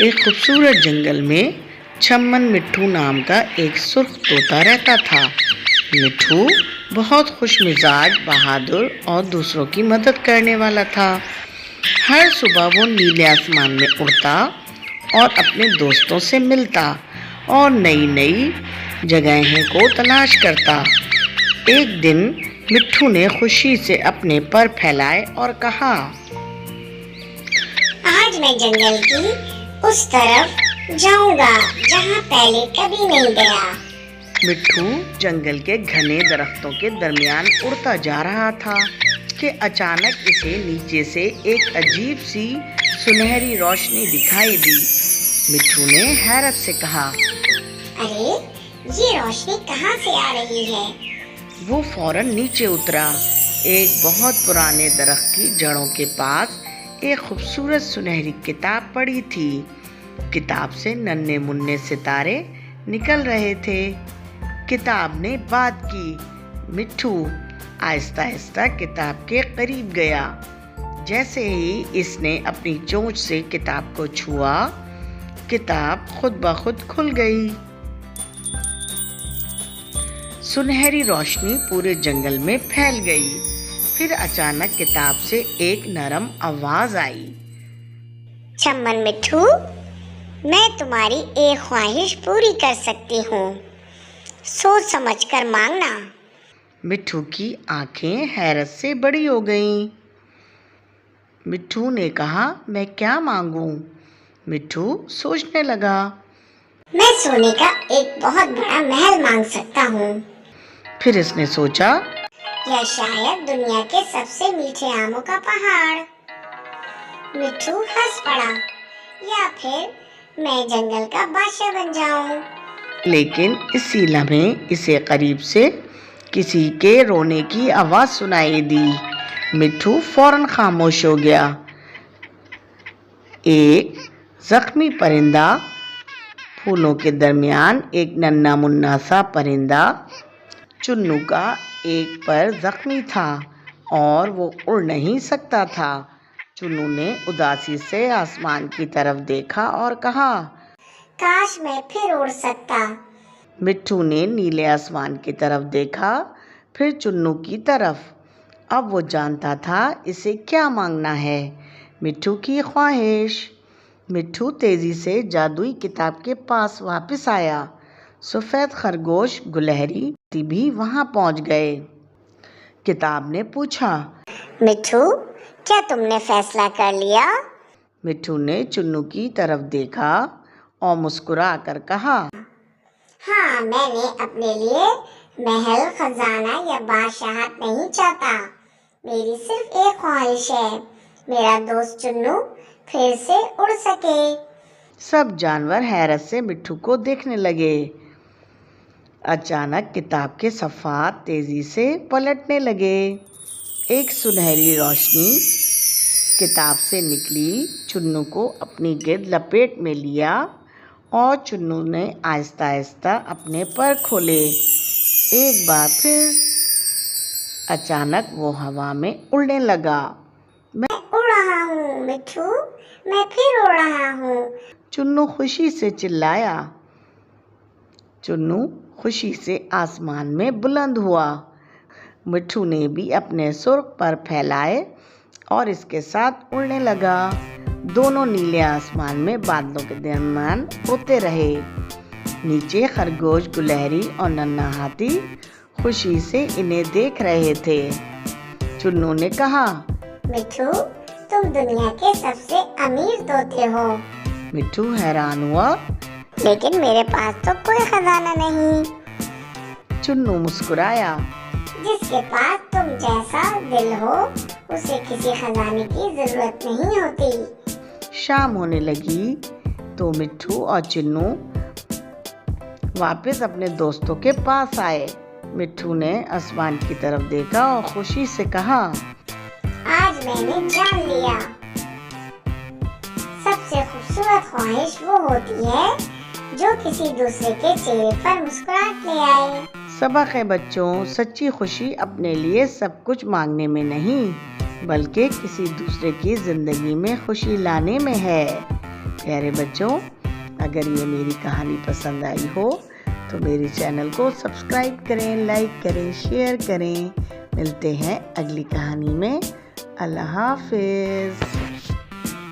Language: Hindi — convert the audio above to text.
एक खूबसूरत जंगल में चम्मन मिट्ठू नाम का एक सुर्ख तोता रहता था। मिट्ठू बहुत खुश मिजाज, बहादुर और दूसरों की मदद करने वाला था। हर सुबह वो नीले आसमान में उड़ता और अपने दोस्तों से मिलता और नई नई जगहों को तलाश करता। एक दिन मिट्ठू ने खुशी से अपने पर फैलाए और कहा, आज मैं जंगल की उस तरफ जाऊंगा जहाँ पहले कभी नहीं गया। मिट्ठू जंगल के घने दरख्तों के दरमियान उड़ता जा रहा था कि अचानक इसे नीचे से एक अजीब सी सुनहरी रोशनी दिखाई दी। मिट्ठू ने हैरत से कहा, अरे, ये रोशनी कहाँ से आ रही है? वो फौरन नीचे उतरा। एक बहुत पुराने दरख्त की जड़ों के पास एक खूबसूरत सुनहरी किताब पड़ी थी। किताब से नन्हे मुन्ने सितारे निकल रहे थे। किताब ने बात की। मिट्ठू आहिस्ता आहिस्ता किताब के करीब गया। जैसे ही इसने अपनी चोंच से किताब को छुआ, किताब खुद ब खुद खुल गई। सुनहरी रोशनी पूरे जंगल में फैल गई। फिर अचानक किताब से एक नरम आवाज आई, चम्मन मिट्ठू, मैं तुम्हारी एक ख्वाहिश पूरी कर सकती हूँ। सोच समझ कर मांगना। मिट्ठू की आंखें हैरत से बड़ी हो गईं। मिट्ठू ने कहा, मैं क्या मांगूं? मिट्ठू सोचने लगा। मैं सोने का एक बहुत बड़ा महल मांग सकता हूँ, फिर इसने सोचा, या शायद दुनिया के सबसे मीठे आमों का पहाड़। मिट्ठू हंस पड़ा। या फिर मैं जंगल का बादशाह बन जाऊं। लेकिन इसी लम्हे इसे करीब से किसी के रोने की आवाज सुनाई दी। मिट्ठू फौरन खामोश हो गया। एक जख्मी परिंदा, फूलों के दरमियान एक नन्हा मुन्ना सा परिंदा, चुन्नू का एक पर जख्मी था और वो उड़ नहीं सकता था। चुन्नू ने उदासी से आसमान की तरफ देखा और कहा, काश मैं फिर उड़ सकता। मिट्ठू ने नीले आसमान की तरफ देखा, फिर चुन्नू की तरफ। अब वो जानता था इसे क्या मांगना है। मिट्ठू की ख्वाहिश। मिट्ठू तेजी से जादुई किताब के पास वापस आया। सफ़ेद खरगोश, गुलहरी भी वहां पहुंच गए। किताब ने पूछा, मिट्ठू, क्या तुमने फैसला कर लिया? मिट्ठू ने चुन्नू की तरफ देखा और मुस्कुरा कर कहा, हाँ, मैंने अपने लिए महल, खजाना या बादशाहत नहीं चाहता। मेरी सिर्फ एक ख्वाहिश है, मेरा दोस्त चुन्नू फिर से उड़ सके। सब जानवर हैरत से मिट्ठू को देखने लगे। अचानक किताब के सफ़ात तेजी से पलटने लगे। एक सुनहरी रोशनी किताब से निकली, चुन्नू को अपनी गिर्द लपेट में लिया और चुन्नू ने आहिस्ता आहिस्ता अपने पर खोले। एक बार फिर अचानक वो हवा में उड़ने लगा। मैं उड़ रहा हूँ मिट्ठू, मैं फिर उड़ रहा हूँ। चुन्नू खुशी से चिल्लाया। चुन्नू खुशी से आसमान में बुलंद हुआ। मिट्ठू ने भी अपने सुर्ख पर फैलाए और इसके साथ उड़ने लगा। दोनों नीले आसमान में बादलों के दरमियान उड़ते रहे। नीचे खरगोश, गुलहरी और नन्हा हाथी खुशी से इन्हें देख रहे थे। चुन्नू ने कहा, मिट्ठू, तुम दुनिया के सबसे अमीर तोते हो। मिट्ठू हैरान हुआ। लेकिन मेरे पास तो कोई खजाना नहीं। चुन्नू मुस्कुराया। जिसके पास तुम जैसा दिल हो, उसे किसी खजाने की जरूरत नहीं होती। शाम होने लगी तो मिट्ठू और चुन्नू वापस अपने दोस्तों के पास आए। मिट्ठू ने आसमान की तरफ देखा और खुशी से कहा, आज मैंने जान लिया, सबसे खूबसूरत ख्वाहिश वो होती है जो किसी दूसरे के चेहरे पर मुस्कुराहट ले आए। सबक है बच्चों, सच्ची खुशी अपने लिए सब कुछ मांगने में नहीं, बल्कि किसी दूसरे की जिंदगी में खुशी लाने में है। प्यारे बच्चों, अगर ये मेरी कहानी पसंद आई हो तो मेरे चैनल को सब्सक्राइब करें, लाइक करें, शेयर करें। मिलते हैं अगली कहानी में। अल्लाह हाफिज़।